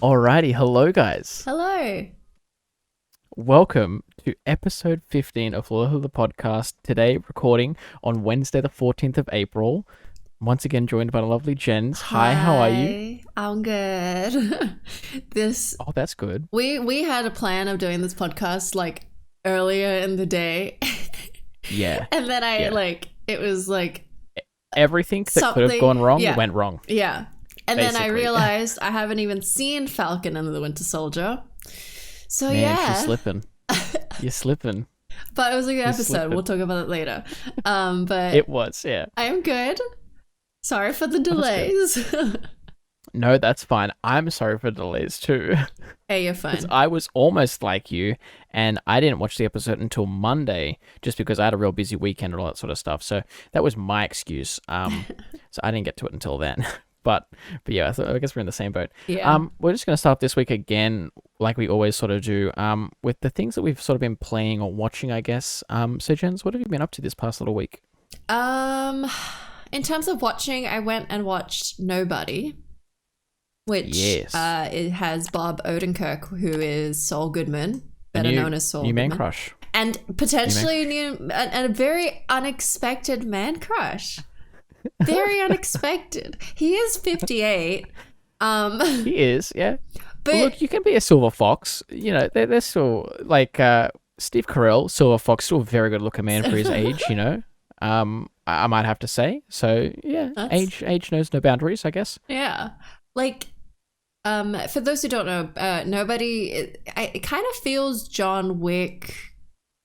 Alrighty, hello guys. Hello. Welcome to episode 15 of Lord of the Podcast. Today, recording on Wednesday, the 14th of April. Once again, joined by the lovely Jenz. Hi, how are you? I'm good. Oh, that's good. We had a plan of doing this podcast like earlier in the day. Yeah. And then it was like Everything that could have gone wrong went wrong. Yeah. And Basically. then I realized I haven't even seen Falcon and the Winter Soldier. So Man, yeah. she's slipping. You're slipping. But it was a good You're episode. slipping. We'll talk about it later. But It was, yeah. I am good. Sorry for the delays. No, that's fine. I'm sorry for delays too. Hey, you're fine. I was almost like you, and I didn't watch the episode until Monday, just because I had a real busy weekend and all that sort of stuff. So that was my excuse. So I didn't get to it until then. But yeah, I guess we're in the same boat. Yeah. We're just going to start this week again, like we always sort of do, with the things that we've sort of been playing or watching, I guess. So Jens, what have you been up to this past little week? In terms of watching, I went and watched Nobody, which Yes. it has Bob Odenkirk, who is Saul Goodman, better known as Saul New Goodman. man crush. And potentially a very unexpected man crush. Very unexpected. He is 58. He is, yeah. But Look, you can be a silver fox. You know, they're still like Steve Carell, silver fox, still a very good looking man for his age. You know, I might have to say. So yeah, age knows no boundaries, I guess. yeah, like for those who don't know, Nobody. It kind of feels John Wick.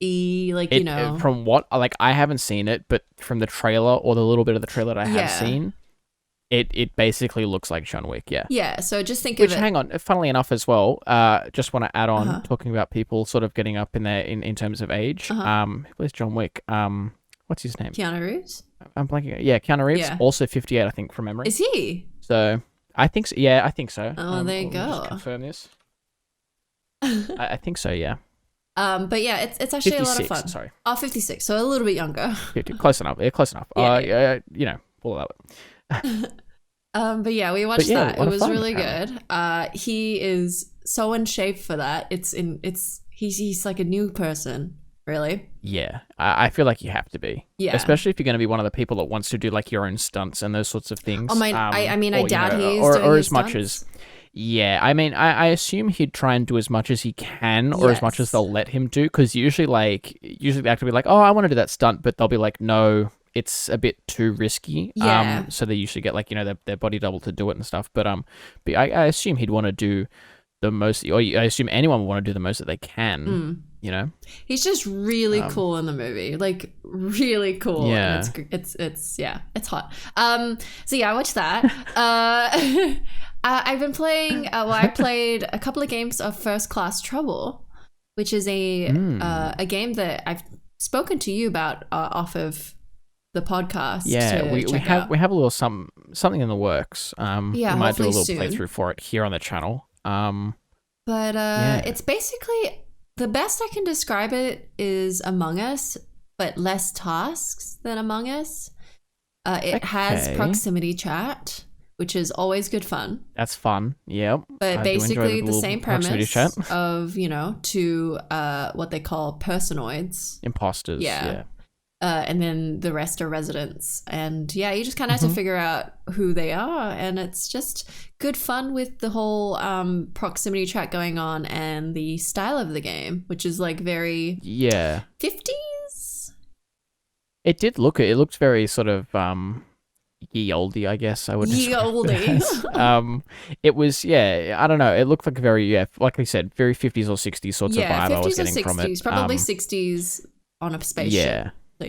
From what, like, I haven't seen it, but from the trailer or the little bit of the trailer that I have seen, it basically looks like John Wick, yeah. Yeah, so just think of it. Hang on, funnily enough as well, just want to add on, talking about people sort of getting up in there in terms of age. Who plays John Wick? What's his name? Keanu Reeves? I'm blanking. Yeah, Keanu Reeves, also 58, I think, from memory. Is he? So, I think so. Yeah, I think so. Oh, there you go. Just confirm this. I think so, yeah. But yeah, it's actually 56, a lot of fun. Sorry. Oh, 56, so a little bit younger. 50, close enough. Yeah, close enough. Yeah. You know, all of that. But yeah, we watched that. It was fun, really apparently. good. He is so in shape for that. He's like a new person, really. Yeah, I feel like you have to be. Yeah. Especially if you're going to be one of the people that wants to do like your own stunts and those sorts of things. Oh my! I doubt he's or doing as much as. Yeah, I mean, I assume he'd try and do as much as he can, or as much as they'll let him do, because usually the actor will be like, oh, I want to do that stunt, but they'll be like, no, it's a bit too risky. Yeah. So they usually get like, you know, their body double to do it and stuff. But I assume he'd want to do the most, or I assume anyone would want to do the most that they can. You know, he's just really cool in the movie, like really cool. Yeah, and it's hot. So yeah, I watched that. I've been playing. I played a couple of games of First Class Trouble, which is a game that I've spoken to you about off of the podcast. Yeah, we have a little something in the works. We might do a little playthrough for it here on the channel. It's basically, the best I can describe it is Among Us, but less tasks than Among Us. It has proximity chat, which is always good fun. That's fun, yeah. But basically the same premise of, you know, two what they call personoids. Imposters, yeah. And then the rest are residents. And yeah, you just kind of have to figure out who they are. And it's just good fun with the whole proximity chat going on and the style of the game, which is like very 50s. It looked very sort of ye olde, I guess I would ye olde. It was, I don't know, it looked like very, like I said, very 50s or 60s sorts of vibe I was getting from it. Probably 60s on a spaceship. So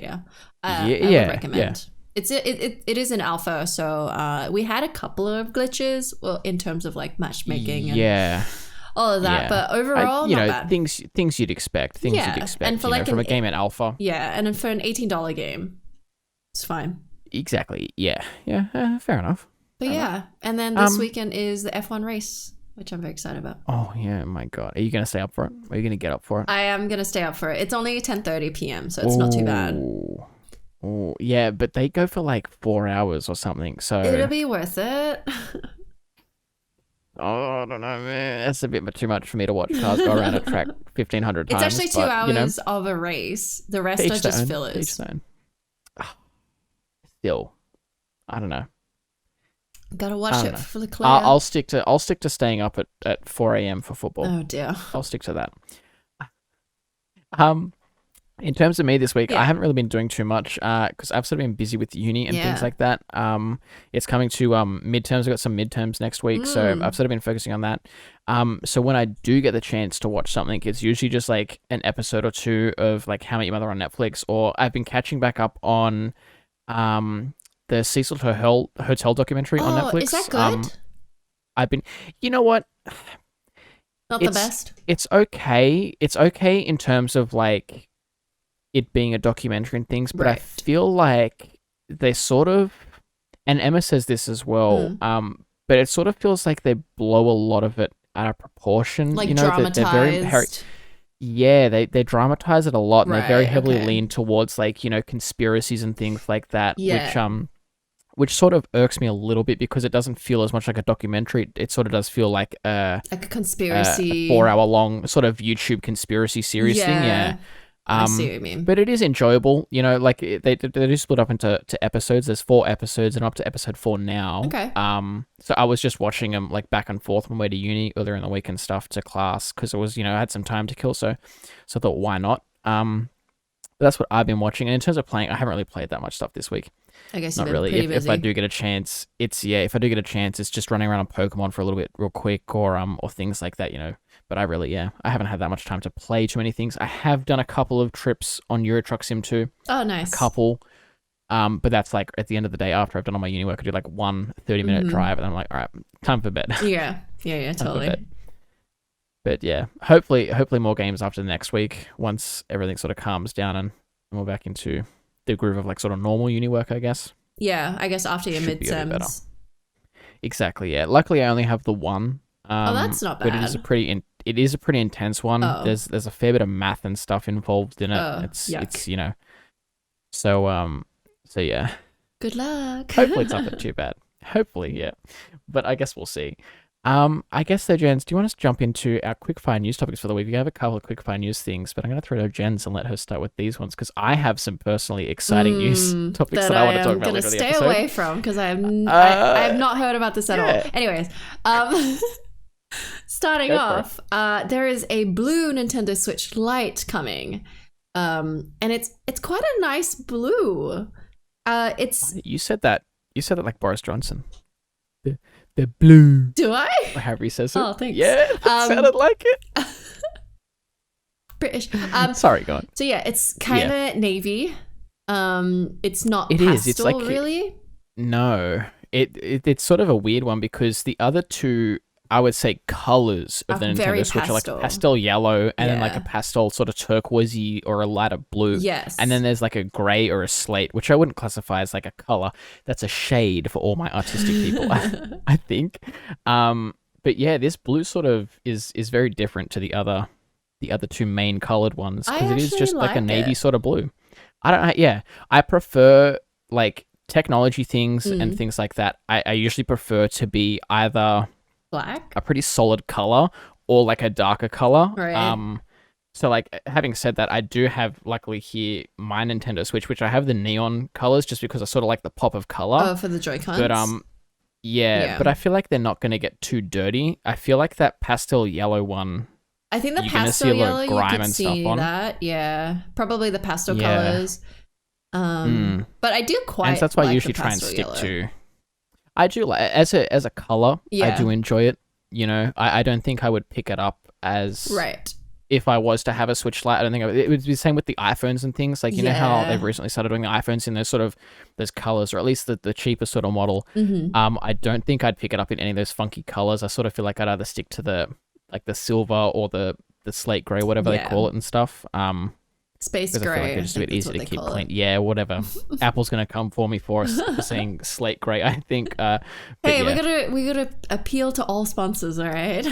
I would recommend. It is an alpha, so we had a couple of glitches, well, in terms of like matchmaking and all of that, but overall, not bad. things you'd expect, and for like from a game in alpha. Yeah, and for an $18 game, it's fine. Exactly. Yeah. Fair enough. But and then this weekend is the F1 race, which I'm very excited about. Oh yeah, my God. Are you going to stay up for it? Are you going to get up for it? I am going to stay up for it. It's only 10:30 p.m., so it's not too bad. Oh, yeah, but they go for like 4 hours or something, so... It'll be worth it. Oh, I don't know, man. That's a bit too much for me to watch cars go around a track 1,500 It's times. actually 2 hours of a race. The rest are just fillers. Still, I don't know. Gotta watch it for the clear. I'll stick to staying up at 4 a.m. for football. Oh dear. I'll stick to that. In terms of me this week, I haven't really been doing too much because I've sort of been busy with uni and things like that. It's coming to midterms. I've got some midterms next week, so I've sort of been focusing on that. So when I do get the chance to watch something, it's usually just like an episode or two of like How I Met Your Mother on Netflix, or I've been catching back up on the Cecil Hotel documentary on Netflix. Is that good? I've been, you know what? Not the best. It's okay. It's okay in terms of like it being a documentary and things, but I feel like they sort of, and Emma says this as well, but it sort of feels like they blow a lot of it out of proportion. Like dramatized. They dramatize it a lot, and they very heavily lean towards like, conspiracies and things like that, which sort of irks me a little bit because it doesn't feel as much like a documentary. It sort of does feel like a conspiracy, 4-hour long sort of YouTube conspiracy series thing. Yeah. I see what you mean. But it is enjoyable, like they do split up into episodes. There's 4 episodes, and I'm up to episode 4 now. Okay. So I was just watching them like back and forth on my way to uni earlier in the week and stuff to class because it was, I had some time to kill. So I thought, why not? But that's what I've been watching. And in terms of playing, I haven't really played that much stuff this week. I guess not really. If I do get a chance, it's just running around on Pokemon for a little bit real quick or things like that, But I haven't had that much time to play too many things. I have done a couple of trips on Euro Truck Sim 2. Oh, nice. A couple. But that's like at the end of the day after I've done all my uni work, I do like one 30-minute drive and I'm like, all right, time for bed. Yeah, totally. But yeah, hopefully more games after the next week once everything sort of calms down and we're back into the groove of like sort of normal uni work, I guess. Yeah, I guess after your midterms. Exactly, yeah. Luckily, I only have the one. That's not bad. But it is a pretty intense one. Oh. There's a fair bit of math and stuff involved in it. It's so yeah. Good luck. Hopefully it's not too bad. Hopefully, yeah. But I guess we'll see. I guess so, Jenz, do you want us to jump into our quickfire news topics for the week? We have a couple of quickfire news things, but I'm going to throw to Jenz and let her start with these ones because I have some personally exciting news topics that I want to talk about later in the episode. I'm going to stay away from because I have not heard about this at all. Anyways, starting off, there is a blue Nintendo Switch Lite coming, and it's quite a nice blue. You said that like Boris Johnson. The blue. Do I? Or however he says it. Oh, thanks. Yeah, it sounded like it. British. Sorry, go on. So yeah, it's kind of navy. It's not it pastel, is. It's like really. No, it's sort of a weird one because the other two, I would say, colors of the Nintendo Switch are like a pastel yellow and then like a pastel sort of turquoisey or a lighter blue. Yes. And then there's like a grey or a slate, which I wouldn't classify as like a color. That's a shade for all my artistic people, I think. But yeah, this blue sort of is very different to the other two main colored ones because it is just like a navy sort of blue. I don't know. Yeah, I prefer like technology things and things like that. I usually prefer to be either black, a pretty solid color, or like a darker color. Right. So like having said that, I do have luckily here my Nintendo Switch, which I have the neon colors just because I sort of like the pop of color. Oh, for the Joy-Cons. But but I feel like they're not going to get too dirty. I feel like that pastel yellow one. I think the pastel yellow you can see that. Yeah, probably the pastel colors. But I do quite. And so that's why like I usually try and stick to. I do like as a color. I do enjoy it. I don't think I would pick it up as if I was to have a Switch Lite. I don't think it would be the same with the iPhones and things. Like you know how they've recently started doing the iPhones in those colors, or at least the cheaper sort of model. I don't think I'd pick it up in any of those funky colors. I sort of feel like I'd either stick to the silver or the slate gray, whatever they call it and stuff. Space gray. I feel like they're just a bit easy to keep clean. Yeah, whatever. Apple's gonna come for me for saying slate gray, I think. Hey, we gotta appeal to all sponsors, all right?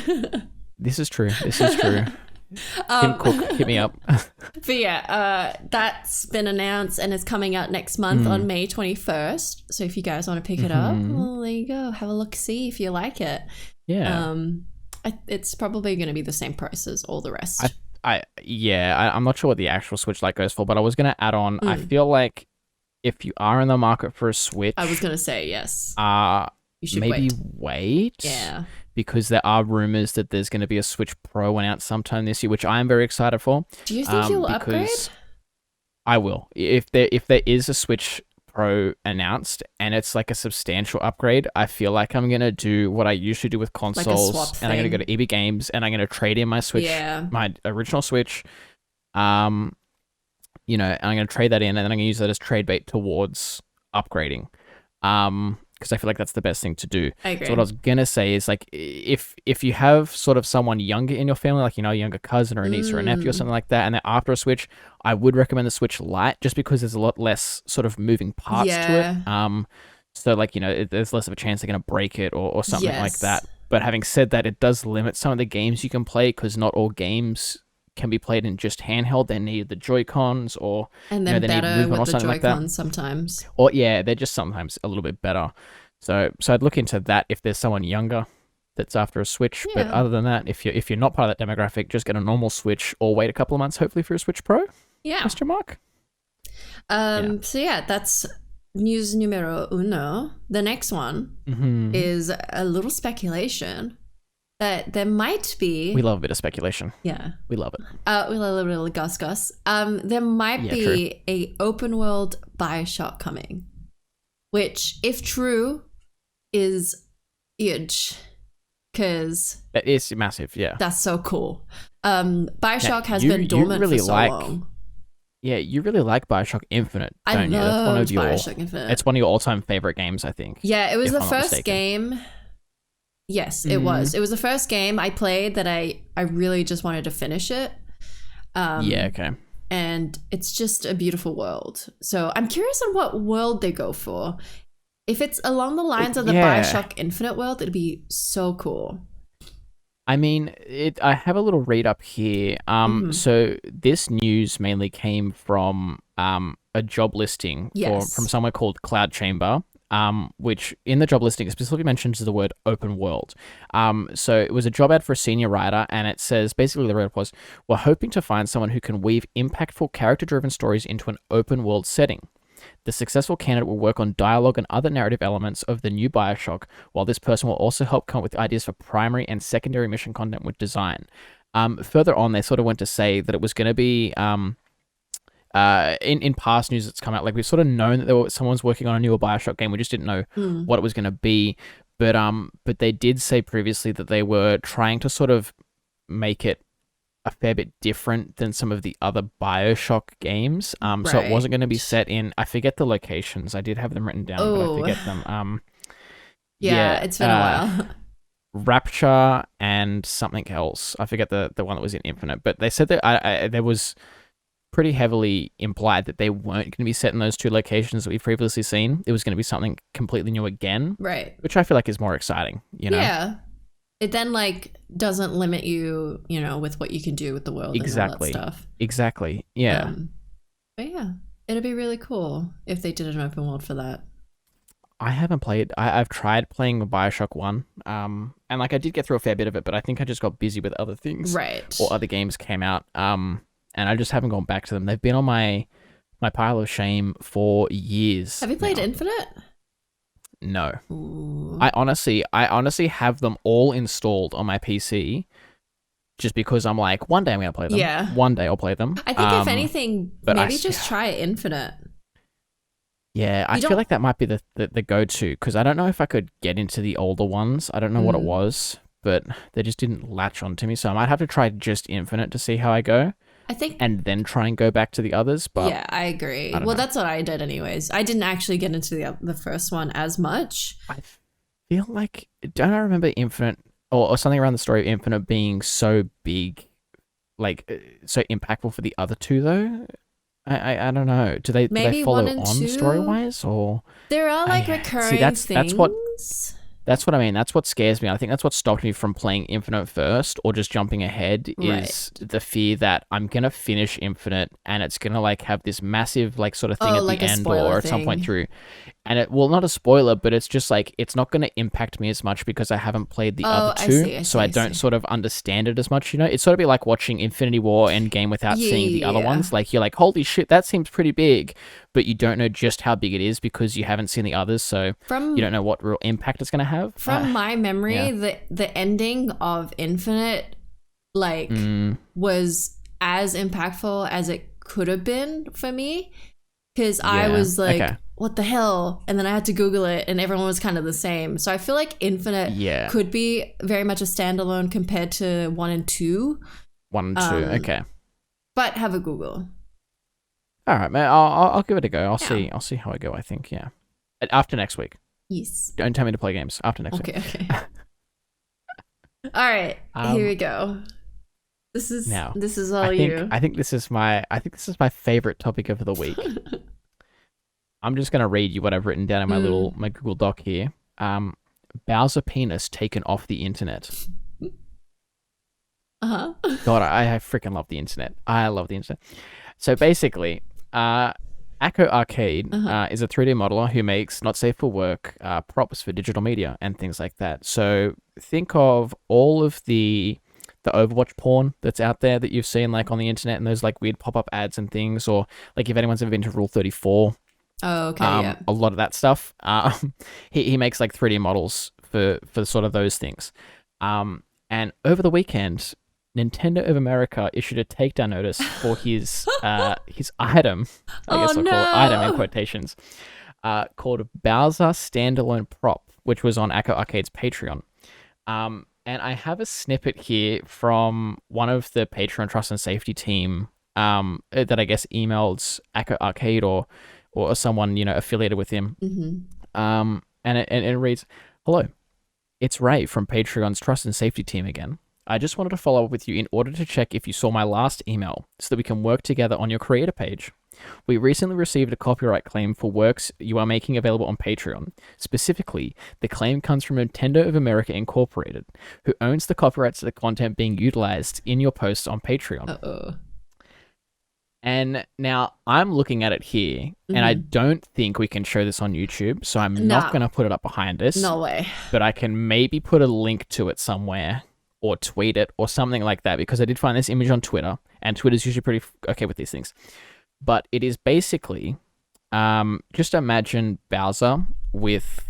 This is true. Tim Cook, hit me up. But yeah, that's been announced and it's coming out next month on May 21st. So if you guys want to pick it up, well, there you go. Have a look, see if you like it. Yeah. It's probably going to be the same price as all the rest. I'm not sure what the actual Switch Lite goes for, but I was gonna add on. I Mm. feel like if you are in the market for a Switch, I was going to say yes. You should maybe wait. Yeah. Because there are rumors that there's going to be a Switch Pro announced sometime this year, which I am very excited for. Do you think you'll upgrade? I will. If there is a Switch Pro announced and it's like a substantial upgrade, I feel like I'm gonna do what I usually do with consoles, and I'm gonna go to EB Games and I'm gonna trade in my Switch, my original Switch, and I'm gonna trade that in, and then I'm gonna use that as trade bait towards upgrading, because I feel like that's the best thing to do. I agree. So what I was gonna say is, like, if you have sort of someone younger in your family, like, a younger cousin or a niece or a nephew or something like that, and they're after a Switch, I would recommend the Switch Lite, just because there's a lot less sort of moving parts to it. So, like, there's less of a chance they're gonna break it or something like that. But having said that, it does limit some of the games you can play, because not all games can be played in just handheld. They need the Joy-Cons, or and they better need movement with or the something like that. Joy-Cons sometimes. Or they're just sometimes a little bit better. So I'd look into that if there's someone younger that's after a Switch. But other than that, if you're not part of that demographic, just get a normal Switch, or wait a couple of months, hopefully, for a Switch Pro. Yeah. Question mark. So that's news numero uno. The next one is a little speculation that there might be. We love a bit of speculation. Yeah, we love it. We love a little gus. There might be a open world BioShock coming, which, if true, is huge, because that is massive. Yeah, that's so cool. BioShock has been dormant for so long. Yeah, you really like BioShock Infinite, don't you? That's one of BioShock Infinite. It's one of your all-time favorite games, I think. Yeah, it was the first game. Yes, it was. It was the first game I played that I really just wanted to finish it. Okay. And it's just a beautiful world. So I'm curious on what world they go for. If it's along the lines of the BioShock Infinite world, it'd be so cool. I mean, I have a little read up here. So this news mainly came from a job listing from somewhere called Cloud Chamber, which in the job listing specifically mentions the word open world. So it was a job ad for a senior writer, and it says, basically the write-up was, we're hoping to find someone who can weave impactful character-driven stories into an open world setting. The successful candidate will work on dialogue and other narrative elements of the new BioShock, while this person will also help come up with ideas for primary and secondary mission content with design. Further on, they sort of went to say that it was going to be, in past news that's come out, like, we've sort of known that someone's working on a newer BioShock game. We just didn't know what it was going to be. But they did say previously that they were trying to sort of make it a fair bit different than some of the other BioShock games. So it wasn't going to be set in, I forget the locations. I did have them written down, but I forget them. It's been a while. Rapture and something else. I forget the one that was in Infinite, but they said that there was pretty heavily implied that they weren't going to be set in those two locations that we've previously seen. It was going to be something completely new again. Right. Which I feel like is more exciting, Yeah. It then, like, doesn't limit you, with what you can do with the world and all that stuff. Exactly. Yeah. But yeah, it'd be really cool if they did an open world for that. I haven't played. I've tried playing BioShock 1, and, like, I did get through a fair bit of it, but I think I just got busy with other things. Right. Or other games came out, and I just haven't gone back to them. They've been on my pile of shame for years. Have you played Infinite? No. Ooh. I honestly have them all installed on my PC, just because I'm like, one day I'm gonna play them. Yeah. One day I'll play them. I think if anything, maybe just try Infinite. Yeah, I feel like that might be the go-to, because I don't know if I could get into the older ones. I don't know what it was, but they just didn't latch onto me. So I might have to try just Infinite to see how I go. I think, and then try and go back to the others. But yeah, I agree. Well, that's what I did anyways. I didn't actually get into the first one as much. I feel like, don't I remember Infinite or something around the story of Infinite being so big, like, so impactful for the other two though? I don't know. Do they follow on story wise, or there are like recurring things? That's what. That's what I mean. That's what scares me. I think that's what stopped me from playing Infinite first or just jumping ahead is the fear that I'm going to finish Infinite and it's going to like have this massive like sort of thing at like the a end spoiler or at some point thing. through. And it, well, not a spoiler, but it's just like, it's not going to impact me as much because I haven't played the other I two. see, So I don't see. sort of understand it as much, you know? It's sort of be like watching Infinity War Endgame without seeing the other Yeah. ones. Like, you're like, holy shit, that seems pretty big, but you don't know just how big it is because you haven't seen the others. So you From don't know what real impact it's going to have. from my memory, yeah. the ending of Infinite like was as impactful as it could have been for me. Because I was like, what the hell? And then I had to Google it, and everyone was kind of the same. So I feel like Infinite could be very much a standalone compared to 1 and 2. 1 and 2, okay. But have a Google. All right, man. I'll give it a go. I'll see how I go. I think, yeah. After next week. Yes. Don't tell me to play games after next week. Okay. All right, here we go. This is all you. I think this is my favorite topic of the week. I'm just gonna read you what I've written down in my Google Doc here. Bowser penis taken off the internet. God, I freaking love the internet. I love the internet. So basically, Acco Arcade is a 3D modeler who makes not safe for work props for digital media and things like that. So think of all of the Overwatch porn that's out there that you've seen like on the internet and those like weird pop-up ads and things, or like if anyone's ever been to Rule 34. Oh, okay, yeah. A lot of that stuff. He makes like 3D models for sort of those things. And over the weekend, Nintendo of America issued a takedown notice for his item. I guess I'll call it item in quotations. Called Bowser Standalone Prop, which was on Acco Arcade's Patreon. And I have a snippet here from one of the Patreon Trust and Safety team that I guess emailed Acco Arcade or someone, you know, affiliated with him. And it reads, "Hello, it's Ray from Patreon's Trust and Safety team again. I just wanted to follow up with you in order to check if you saw my last email so that we can work together on your creator page. We recently received a copyright claim for works you are making available on Patreon. Specifically, the claim comes from Nintendo of America Incorporated, who owns the copyrights to the content being utilized in your posts on Patreon." Uh-oh. And now I'm looking at it here, and I don't think we can show this on YouTube, so I'm not going to put it up behind us. No way. But I can maybe put a link to it somewhere, or tweet it, or something like that, because I did find this image on Twitter, and Twitter's usually pretty okay with these things. But it is basically, just imagine Bowser with,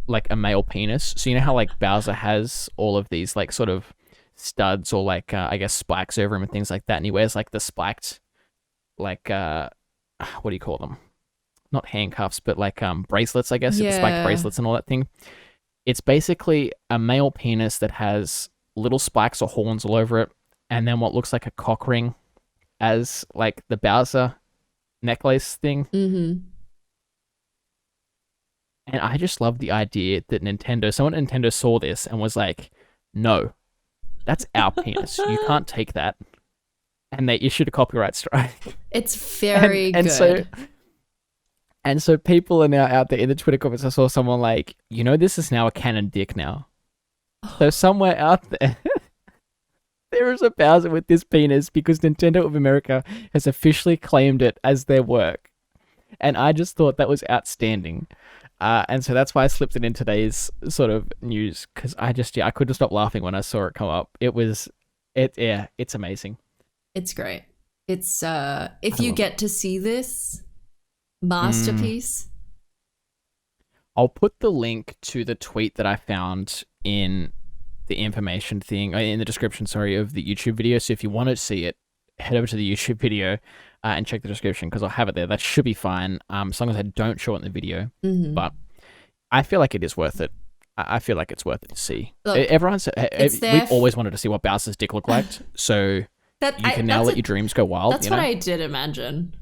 like, a male penis. So you know how, like, Bowser has all of these, like, sort of studs or, like, I guess spikes over him and things like that, and he wears, like, the spiked, like, what do you call them? Not handcuffs, but, like, bracelets, I guess. The spiked bracelets and all that thing. It's basically a male penis that has little spikes or horns all over it, and then what looks like a cock ring as like the Bowser necklace thing. And I just love the idea that someone at Nintendo saw this and was like, no, that's our penis. You can't take that. And they issued a copyright strike. It's very good. And so people are now out there in the Twitter comments. I saw someone like, you know, this is now a canon dick now. So somewhere out there, there is a Bowser with this penis because Nintendo of America has officially claimed it as their work. And I just thought that was outstanding. And so that's why I slipped it in today's sort of news, because I couldn't stop laughing when I saw it come up. It's amazing. It's great. It's, if you get to see this masterpiece. I'll put the link to the tweet that I found in the information thing, in the description, of the YouTube video. So if you want to see it, head over to the YouTube video and check the description, because I'll have it there. That should be fine, as long as I don't show it in the video. But I feel like it is worth it. I feel like it's worth it to see. Look, we've always wanted to see what Bowser's dick looked like, so you can now let your dreams go wild. That's what I did imagine.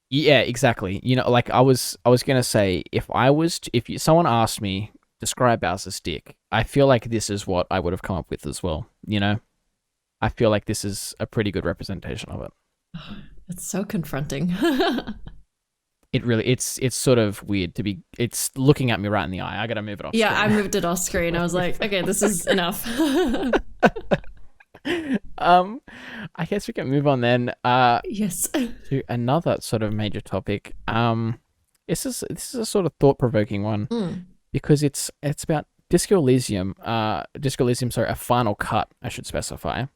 Yeah, exactly. You know, like I was gonna say, if someone asked me, describe Bowser's dick, I feel like this is what I would have come up with as well. You know, I feel like this is a pretty good representation of it. It's so confronting. it's sort of weird to be. It's looking at me right in the eye. I gotta move it off. Yeah, screen. I moved it off screen. I was like, okay, this is enough. um, I guess we can move on then. Yes. To another sort of major topic. This is a sort of thought provoking one because it's about Disco Elysium. Disco Elysium, sorry, a final cut, I should specify.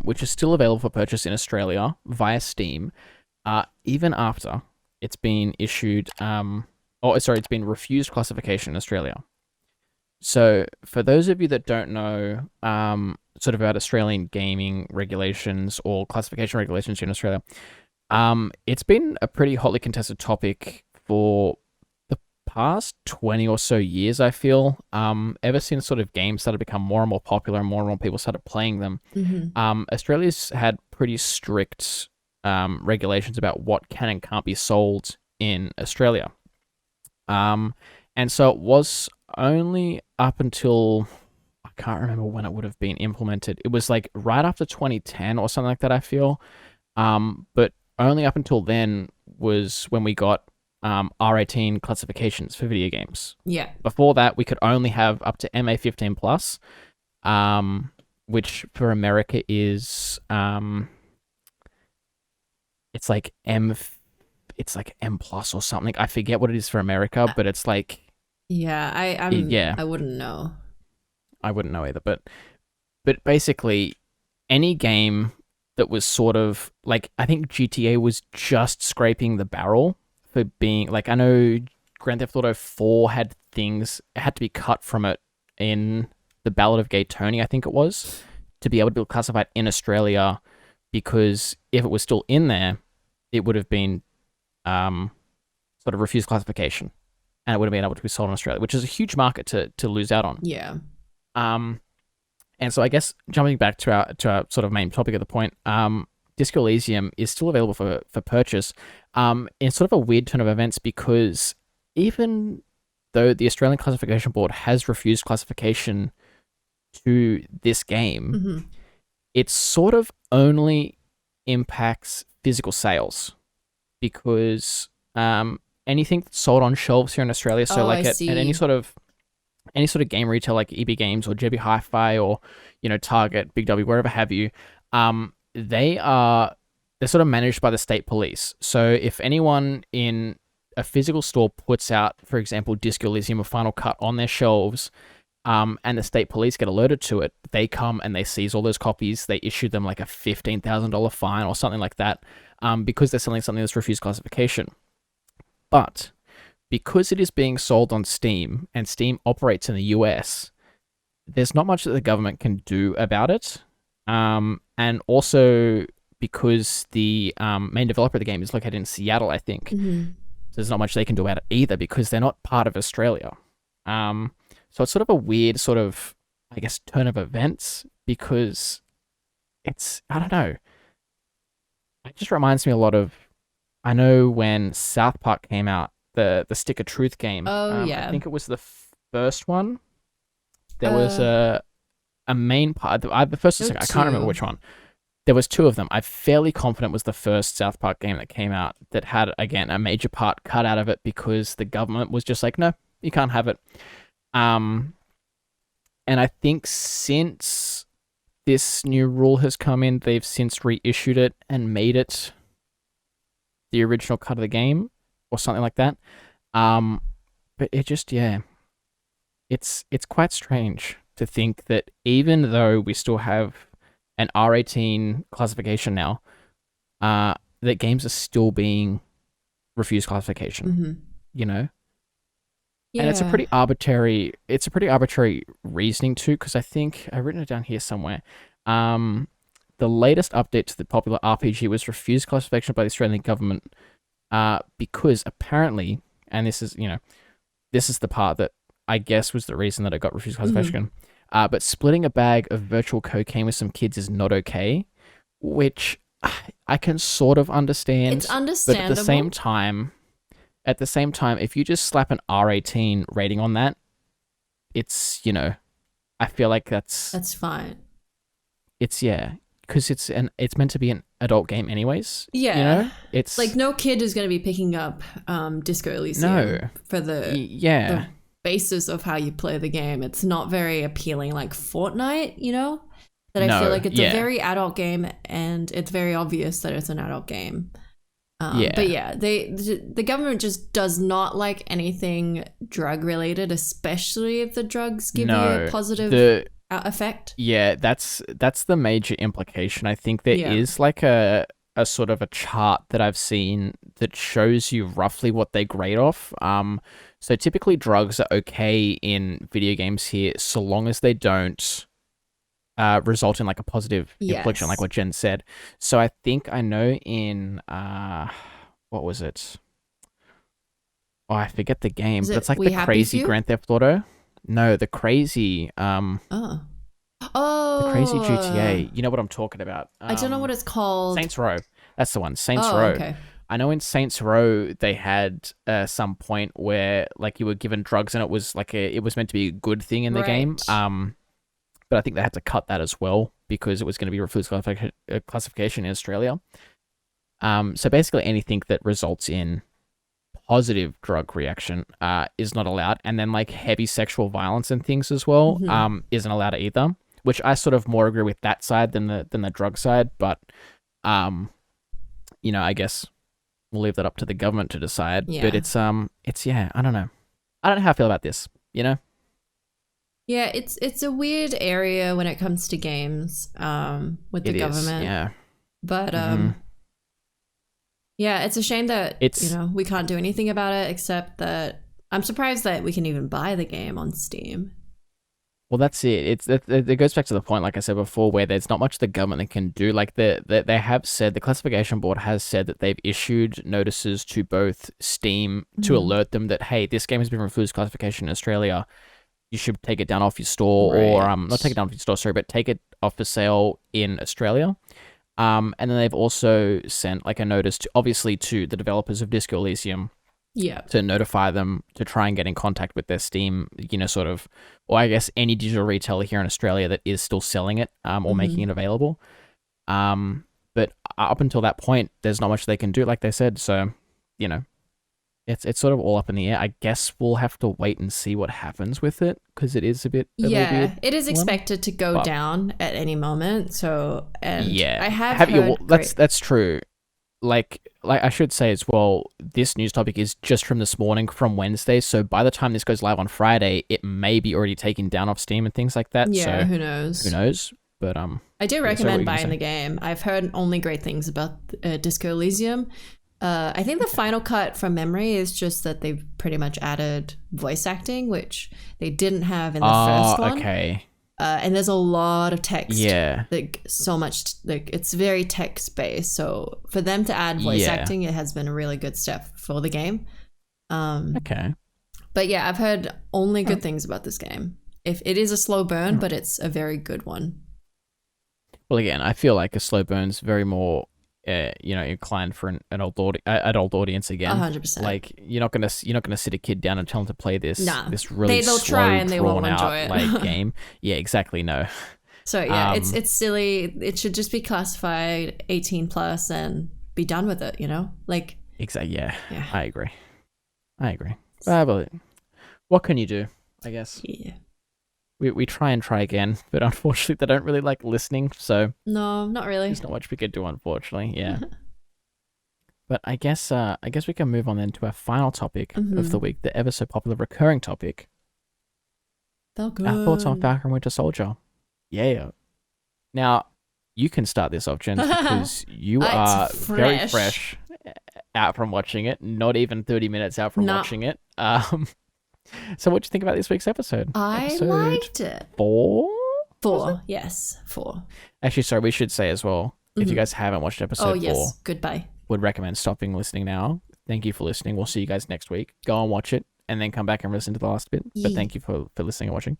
Which is still available for purchase in Australia via Steam, even after it's been issued. It's been refused classification in Australia. So, for those of you that don't know, sort of about Australian gaming regulations or classification regulations in Australia, it's been a pretty hotly contested topic for the past 20 or so years, I feel. Ever since sort of games started to become more and more popular and more people started playing them, Australia's had pretty strict regulations about what can and can't be sold in Australia. And so it was only up until, I can't remember when it would have been implemented. It was like right after 2010 or something like that, I feel. But only up until then was when we got R18 classifications for video games. Yeah. Before that, we could only have up to MA15 plus, which for America is it's like M plus or something. I forget what it is for America, but it's like yeah. I wouldn't know. I wouldn't know either, but basically any game that was sort of like, I think GTA was just scraping the barrel for being like, I know Grand Theft Auto 4 had things, it had to be cut from it in the Ballad of Gay Tony, I think it was, to be able to be classified in Australia, because if it was still in there, it would have been sort of refused classification, and it would have been able to be sold in Australia, which is a huge market to lose out on. Yeah. And so I guess jumping back to our sort of main topic of the point, Disco Elysium is still available for purchase in sort of a weird turn of events, because even though the Australian Classification Board has refused classification to this game, it sort of only impacts physical sales, because anything that's sold on shelves here in Australia, so at any sort of game retail like EB Games or JB Hi-Fi or, Target, Big W, wherever have you, they're sort of managed by the state police. So if anyone in a physical store puts out, for example, Disco Elysium or Final Cut on their shelves, and the state police get alerted to it, they come and they seize all those copies. They issue them like a $15,000 fine or something like that, because they're selling something that's refused classification. But because it is being sold on Steam, and Steam operates in the US, there's not much that the government can do about it. And also because the main developer of the game is located in Seattle, I think, so there's not much they can do about it either, because they're not part of Australia. So it's sort of a weird sort of, I guess, turn of events, because it's, I don't know, it just reminds me a lot of, I know when South Park came out, the Stick of Truth game. Oh, yeah. I think it was the first one. There was a main part. The first or second, I can't remember which one. There was two of them. I'm fairly confident it was the first South Park game that came out that had, again, a major part cut out of it, because the government was just like, no, you can't have it. And I think since this new rule has come in, they've since reissued it and made it the original cut of the game, or something like that. But it just, it's quite strange to think that even though we still have an R18 classification now, that games are still being refused classification, Yeah. And it's a pretty arbitrary reasoning too, because I think I've written it down here somewhere. The latest update to the popular RPG was refused classification by the Australian government, because apparently, and this is the part that I guess was the reason that it got refused classification, but splitting a bag of virtual cocaine with some kids is not okay, which I can sort of understand. It's understandable. But at the same time, if you just slap an R18 rating on that, it's, I feel like that's fine. It's, because it's meant to be an adult game anyways. Yeah. You know? It's like no kid is going to be picking up Disco Elysium for the basis of how you play the game. It's not very appealing like Fortnite, you know? That I feel like it's a very adult game, and it's very obvious that it's an adult game. But yeah, the government just does not like anything drug related, especially if the drugs give you a positive effect. Yeah, that's the major implication. I think there is like a sort of a chart that I've seen that shows you roughly what they grade off. So typically drugs are okay in video games here, so long as they don't result in like a positive infliction, like what Jen said. So I think I know in what was it? Oh, I forget the game, but it's like the crazy Grand Theft Auto. No, the crazy the crazy GTA. You know what I'm talking about. I don't know what it's called. Saints Row. That's the one. Saints Row. Okay. I know in Saints Row they had some point where like you were given drugs and it was like it was meant to be a good thing in the game. But I think they had to cut that as well because it was going to be refused classification in Australia. So basically anything that results in positive drug reaction is not allowed. And then like heavy sexual violence and things as well isn't allowed either, which I sort of more agree with that side than the drug side. But, you know, I guess we'll leave that up to the government to decide. Yeah. But it's I don't know. I don't know how I feel about this, you know? Yeah, it's a weird area when it comes to games with the government. Yeah. But yeah, it's a shame that we can't do anything about it, except that I'm surprised that we can even buy the game on Steam. Well, that's it. It goes back to the point, like I said before, where there's not much the government that can do. Like they have said, the classification board has said that they've issued notices to both Steam to alert them that, hey, this game has been refused classification in Australia. You should take it down off your store, or not take it down off your store, sorry, but take it off for sale in Australia. And then they've also sent like a notice to the developers of Disco Elysium, to notify them to try and get in contact with their Steam, you know, sort of, or I guess any digital retailer here in Australia that is still selling it, or making it available. But up until that point, there's not much they can do, like they said. So, you know. It's sort of all up in the air. I guess we'll have to wait and see what happens with it because it is a bit. It is expected to go down at any moment. So I have heard. That's true. Like I should say as well, this news topic is just from this morning, from Wednesday. So by the time this goes live on Friday, it may be already taken down off Steam and things like that. Yeah, so who knows? Who knows? But I do recommend buying the game. I've heard only great things about Disco Elysium. I think the final cut from memory is just that they've pretty much added voice acting, which they didn't have in the first one. Okay. And there's a lot of text. Yeah. Like so much, like it's very text based. So for them to add voice acting, it has been a really good step for the game. Okay. But yeah, I've heard only good things about this game. If it is a slow burn, but it's a very good one. Well, again, I feel like a slow burn's very more inclined for an adult audience again. 100%. Like you're not gonna sit a kid down and tell them to play this this really they'll slow, try and they won't drawn enjoy out it. like game. Yeah, exactly. No. So yeah, it's silly. It should just be classified 18 plus and be done with it. You know, like exactly. Yeah. I agree. But what can you do? I guess. Yeah. We try again, but unfortunately they don't really like listening, so no, not really. There's not much we could do, unfortunately. Yeah. But I guess we can move on then to our final topic of the week, the ever so popular recurring topic. Falcon. Our thoughts on Falcon and Winter Soldier. Yeah. Now you can start this off, Jen, because you are very fresh out from watching it. Not even 30 minutes out from watching it. So what do you think about this week's episode? I liked it. 4? 4, yes, 4. Actually, sorry, we should say as well, if you guys haven't watched episode 4, goodbye. Would recommend stopping listening now. Thank you for listening. We'll see you guys next week. Go and watch it, and then come back and listen to the last bit. But thank you for listening and watching.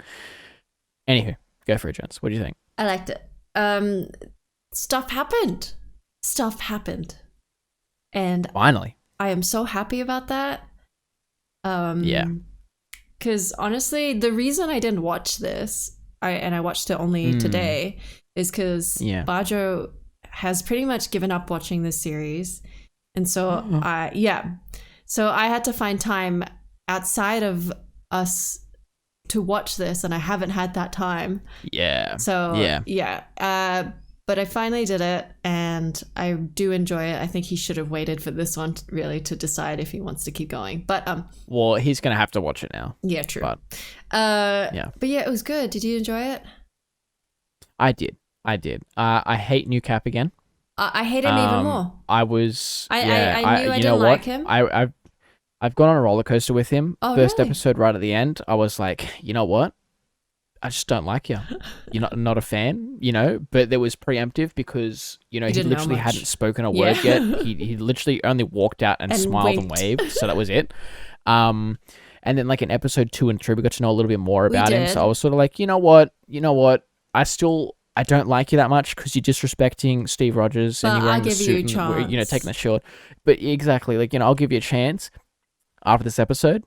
Anywho, go for it, Jens. What do you think? I liked it. Stuff happened. And finally, I am so happy about that. Yeah. Because honestly, the reason I didn't watch this, I watched it only today, is because Bajo has pretty much given up watching this series. And so Mm-hmm. so I had to find time outside of us to watch this, and I haven't had that time. Yeah. So but I finally did it, and I do enjoy it. I think he should have waited for this one really to decide if he wants to keep going. But well, he's gonna have to watch it now. yeah, true. But But yeah, it was good. Did you enjoy it? I did. I hate New Cap again. I hate him even more. I was. I knew I you didn't know like what? him. I've gone on a roller coaster with him. Oh, First really? episode, right at the end, I was like, you know what? I just don't like you. You're not a fan, you know. But there was preemptive because you know You he didn't know literally much. hadn't spoken a word Yeah. yet. He literally only walked out and And smiled and winked. waved, so that was it. And then like in episode 2 and 3, we got to know a little bit more about him. did. So I was sort of like, you know what? I don't like you that much because you're disrespecting Steve Rogers and But you're wearing I'll the give you suit a and chance. taking the shield. But exactly, like I'll give you a chance. After this episode,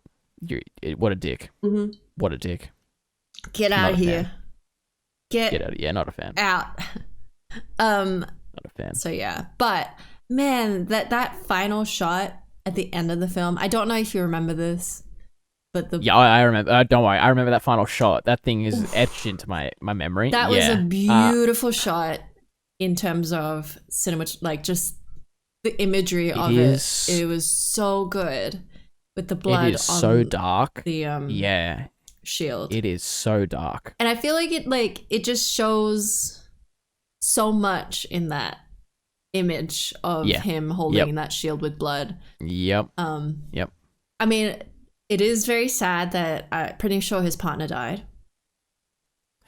what a dick. Mhm. What a dick. Get Not out a of here. fan. Get Get out. Yeah, not a fan. out. Not a fan. So yeah, but man, that final shot at the end of the film. I don't know if you remember this, but Yeah, I remember. Don't worry, I remember that final shot. That thing is etched into my memory. that was yeah. a beautiful shot in terms of cinema, like just the imagery of is- it. It was so good with the It blood is on so dark. the Yeah, shield. it is so dark. And I feel like it just shows so much in that image of Yeah. him holding Yep. that shield with blood. Yep. Yep. I mean, it is very sad that I'm pretty sure his partner died.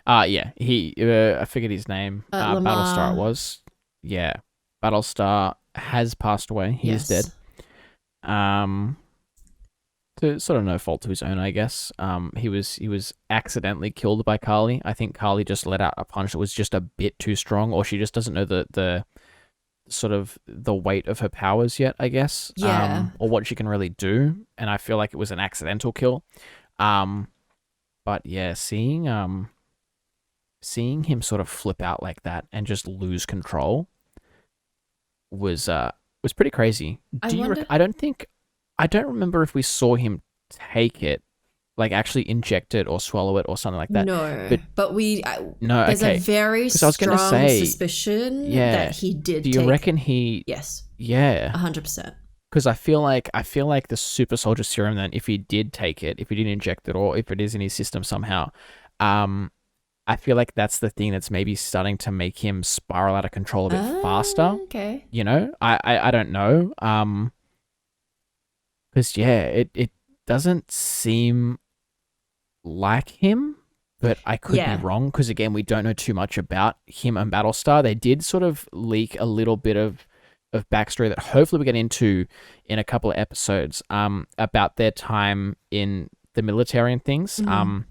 Yeah. He. I figured his name. Lamar. Battlestar. It was. Yeah. Battlestar has passed away. He is dead. To sort of no fault to his own, I guess. He was accidentally killed by Carly. I think Carly just let out a punch that was just a bit too strong, or she just doesn't know the sort of the weight of her powers yet, I guess. Yeah. Or what she can really do. And I feel like it was an accidental kill. But yeah, seeing him sort of flip out like that and just lose control was pretty crazy. I don't remember if we saw him take it, like actually inject it or swallow it or something like that. No, But- but we No, there's okay. a very 'Cause I was gonna strong say, suspicion yeah, that he did. Do you take reckon he? Yes, Yeah, 100%. because I feel like the super soldier serum. Then, if he did take it, if he did inject it, or if it is in his system somehow, I feel like that's the thing that's maybe starting to make him spiral out of control a bit faster. Okay. You know, I don't know. Because yeah, it doesn't seem like him, but I could Yeah. be wrong. Because again, we don't know too much about him and Battlestar. They did sort of leak a little bit of backstory that hopefully we get into in a couple of episodes. About their time in the military and things. Mhm.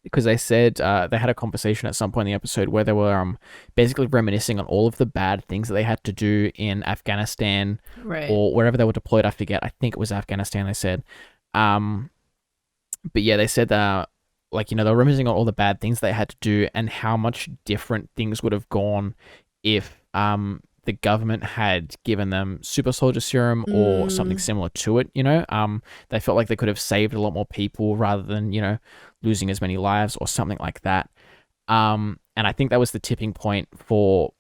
Because they said they had a conversation at some point in the episode where they were basically reminiscing on all of the bad things that they had to do in Afghanistan Right. or wherever they were deployed. I forget. I think it was Afghanistan. They said, but yeah, they said like they were reminiscing on all the bad things they had to do and how much different things would have gone if the government had given them super soldier serum or something similar to it. They felt like they could have saved a lot more people rather than losing as many lives or something like that. And I think that was the tipping point for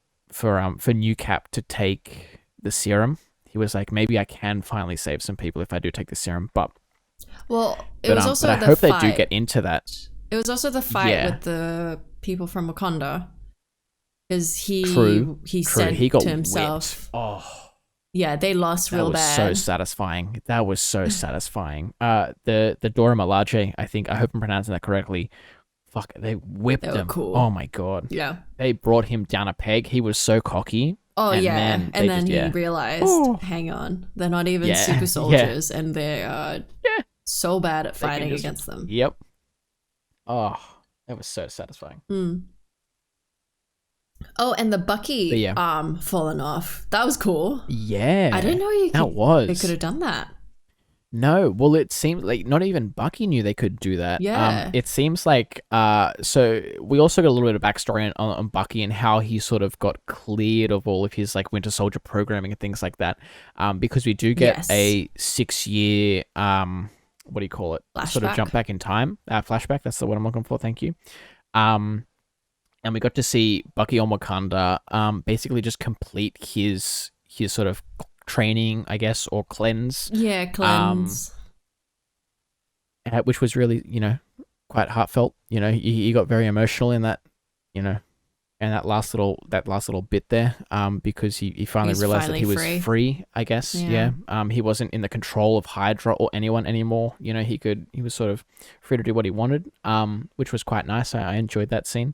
New Cap to take the serum. He was like, maybe I can finally save some people if I do take the serum. But it was also but I the hope fight. they do get into that. It was also the fight Yeah. with the people from Wakanda, because True. he said He got to himself, whipped. Oh. yeah, they lost That real was bad. so satisfying. The Dora Milaje, I hope I'm pronouncing that correctly. Fuck, they whipped They were him. cool. Oh my god. Yeah. They brought him down a peg. He was so cocky. Oh And yeah, then and they then just- he yeah. realized, Oh. hang on, they're not even Yeah, super yeah. soldiers, and they are Yeah. so bad at They can fighting just- against them. Yep. Oh, that was so satisfying. Mm. Oh, and the Bucky But yeah. arm falling off. That was cool. Yeah. I didn't know That was. they could have done that. No, well, it seems like not even Bucky knew they could do that. Yeah. It seems like so we also got a little bit of backstory on Bucky and how he sort of got cleared of all of his like Winter Soldier programming and things like that. Because we do get Yes. a 6 year what do you call it? Sort of Flashback. jump back in time. Flashback. That's the word I'm looking for. Thank you. And we got to see Bucky on Wakanda. Basically just complete his sort of training, I guess, or cleanse. Yeah, cleanse. Which was really, quite heartfelt. He got very emotional in that, and that last little bit there, because he finally He's realized finally that he was free, I guess. Yeah. He wasn't in the control of Hydra or anyone anymore. He was sort of free to do what he wanted, which was quite nice. I enjoyed that scene.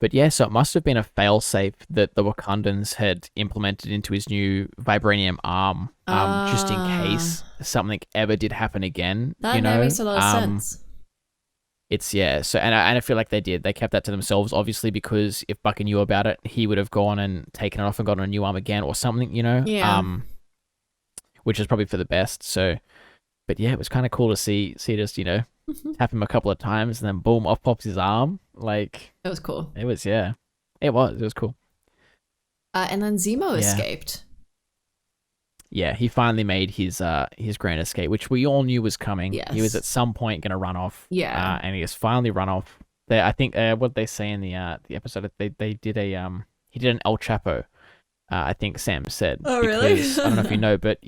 But yeah, so it must have been a failsafe that the Wakandans had implemented into his new vibranium arm, just in case something ever did happen again. That makes a lot of sense. So and I feel like they did. They kept that to themselves, obviously, because if Bucky knew about it, he would have gone and taken it off and gotten a new arm again or something, Yeah. Which is probably for the best. So, but yeah, it was kind of cool to see just tap him a couple of times and then boom, off pops his arm. Like, It was cool. it was cool. And then Zemo escaped. Yeah, he finally made his grand escape, which we all knew was coming. Yes. He was at some point going to run off. Yeah. And he has finally run off. I think what they say in the episode, they did he did an El Chapo. I think Sam said. Oh, really? Because, I don't know if you know, but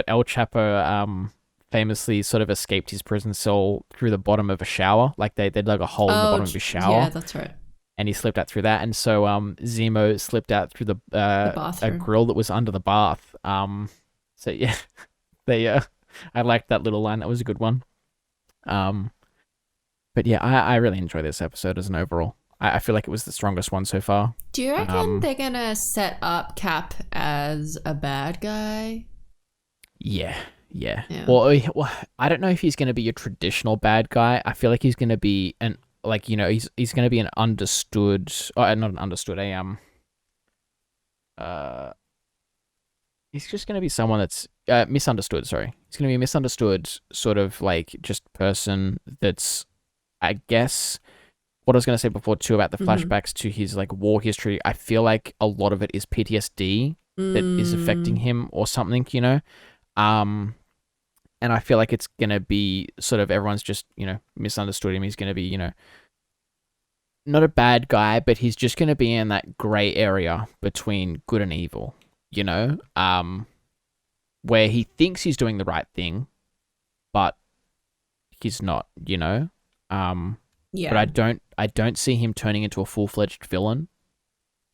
El Chapo famously sort of escaped his prison cell through the bottom of a shower. Like they dug a hole in the bottom of his shower. Yeah, that's right. And he slipped out through that, and so Zemo slipped out through the The a bathroom. grill that was under the bath. So yeah, I liked that little line. That was a good one. But yeah, I really enjoy this episode as an overall. I feel like it was the strongest one so far. Do you reckon they're gonna set up Cap as a bad guy? Yeah. Yeah. Well, I don't know if he's going to be a traditional bad guy. I feel like he's going to be he's going to be an understood, not an understood, he's just going to be someone that's misunderstood. Sorry, he's going to be a misunderstood sort of like just person that's, I guess, what I was going to say before too about the flashbacks to his like war history. I feel like a lot of it is PTSD that is affecting him or something, and I feel like it's going to be sort of everyone's just, misunderstood him. He's going to be, not a bad guy, but he's just going to be in that gray area between good and evil, where he thinks he's doing the right thing, but he's not, Yeah. But I don't see him turning into a full-fledged villain.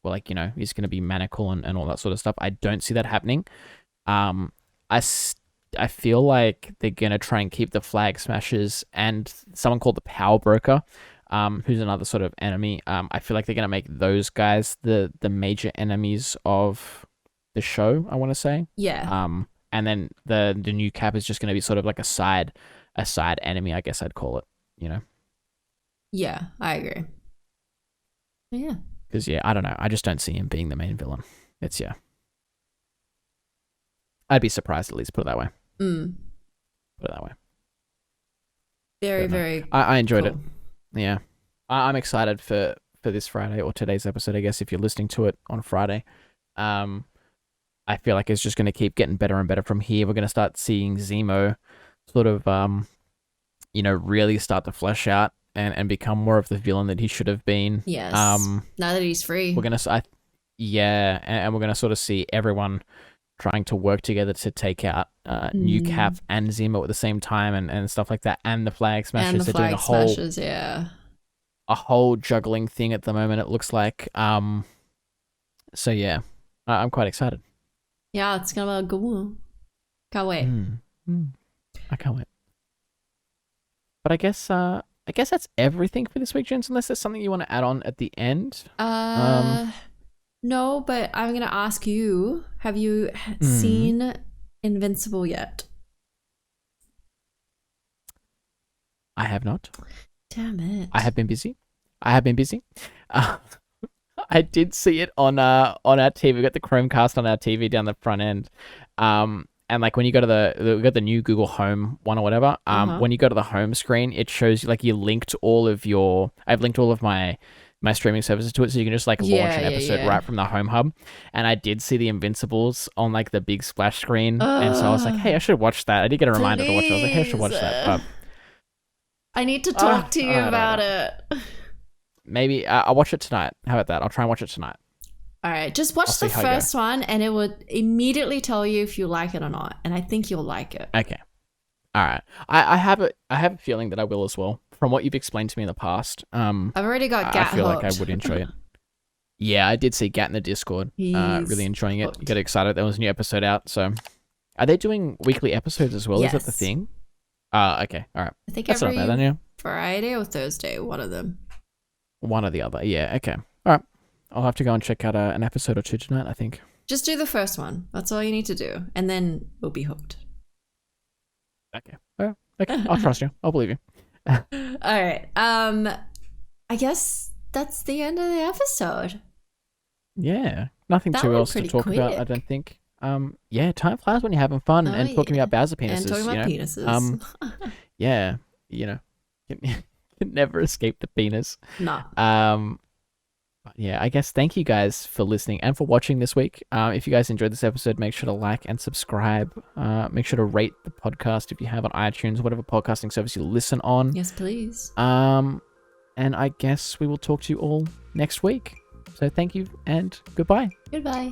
Well, like, he's going to be maniacal and all that sort of stuff. I don't see that happening. I feel like they're gonna try and keep the Flag Smashers and someone called the Power Broker, who's another sort of enemy. I feel like they're gonna make those guys the major enemies of the show, I want to say. Yeah. And then the new Cap is just gonna be sort of like a side enemy, I guess I'd call it. Yeah, I agree. Yeah. Because I don't know, I just don't see him being the main villain. I'd be surprised at least. Put it that way. Put it that way. Very, very. I enjoyed cool. it. Yeah, I'm excited for this Friday or today's episode. I guess if you're listening to it on Friday, I feel like it's just going to keep getting better and better from here. We're going to start seeing Zemo, sort of, really start to flesh out and become more of the villain that he should have been. Yes. Now that he's free, we're gonna, and we're gonna sort of see everyone trying to work together to take out New Cap and Zemo at the same time and stuff like that, and the Flag Smashers. And the They're doing Smashers, a whole juggling thing at the moment, it looks like. So yeah, I'm quite excited. Yeah, it's gonna be a good one. Can't wait. I can't wait. But I guess that's everything for this week, Jenz, unless there's something you want to add on at the end. No, but I'm gonna ask you: have you seen Invincible yet? I have not. Damn it! I have been busy. I did see it on our TV. We got the Chromecast on our TV down the front end. And and like when you go to we got the new Google Home one or whatever, when you go to the home screen, it shows you like I've linked all of my streaming services to it, so you can just like launch an episode right from the home hub. And I did see the Invincibles on like the big splash screen, and so I was like, hey, I should watch that. I did get a reminder to watch it. I was like, hey, I should watch that. But I need to talk to you about it. Maybe I'll watch it tonight. How about that? I'll try and watch it tonight. All right, just watch the first one, and it would immediately tell you if you like it or not. And I think you'll like it. Okay. All right. I have a feeling that I will as well. From what you've explained to me in the past, I've already got Gat I feel hooked. like I would enjoy it. Yeah, I did see Gat in the Discord. Really enjoying it. You got excited. There was a new episode out. So, are they doing weekly episodes as well? Yes. Is that the thing? Okay. All right. I think that's every not bad then, yeah. Friday or Thursday, one of them. One or the other. Yeah. Okay. All right. I'll have to go and check out an episode or two tonight, I think. Just do the first one. That's all you need to do, and then we'll be hooked. Okay. All right. Okay. I'll trust you. I'll believe you. All right. I guess that's the end of the episode. Yeah. Nothing too else to talk about, I don't think. Yeah, time flies when you're having fun and talking about Bowser penises. And talking about penises. Yeah, you can never escape the penis. No. Yeah, I guess thank you guys for listening and for watching this week. If you guys enjoyed this episode, make sure to like and subscribe. Make sure to rate the podcast if you have on iTunes, whatever podcasting service you listen on. Yes, please. And I guess we will talk to you all next week. So thank you and goodbye. Goodbye.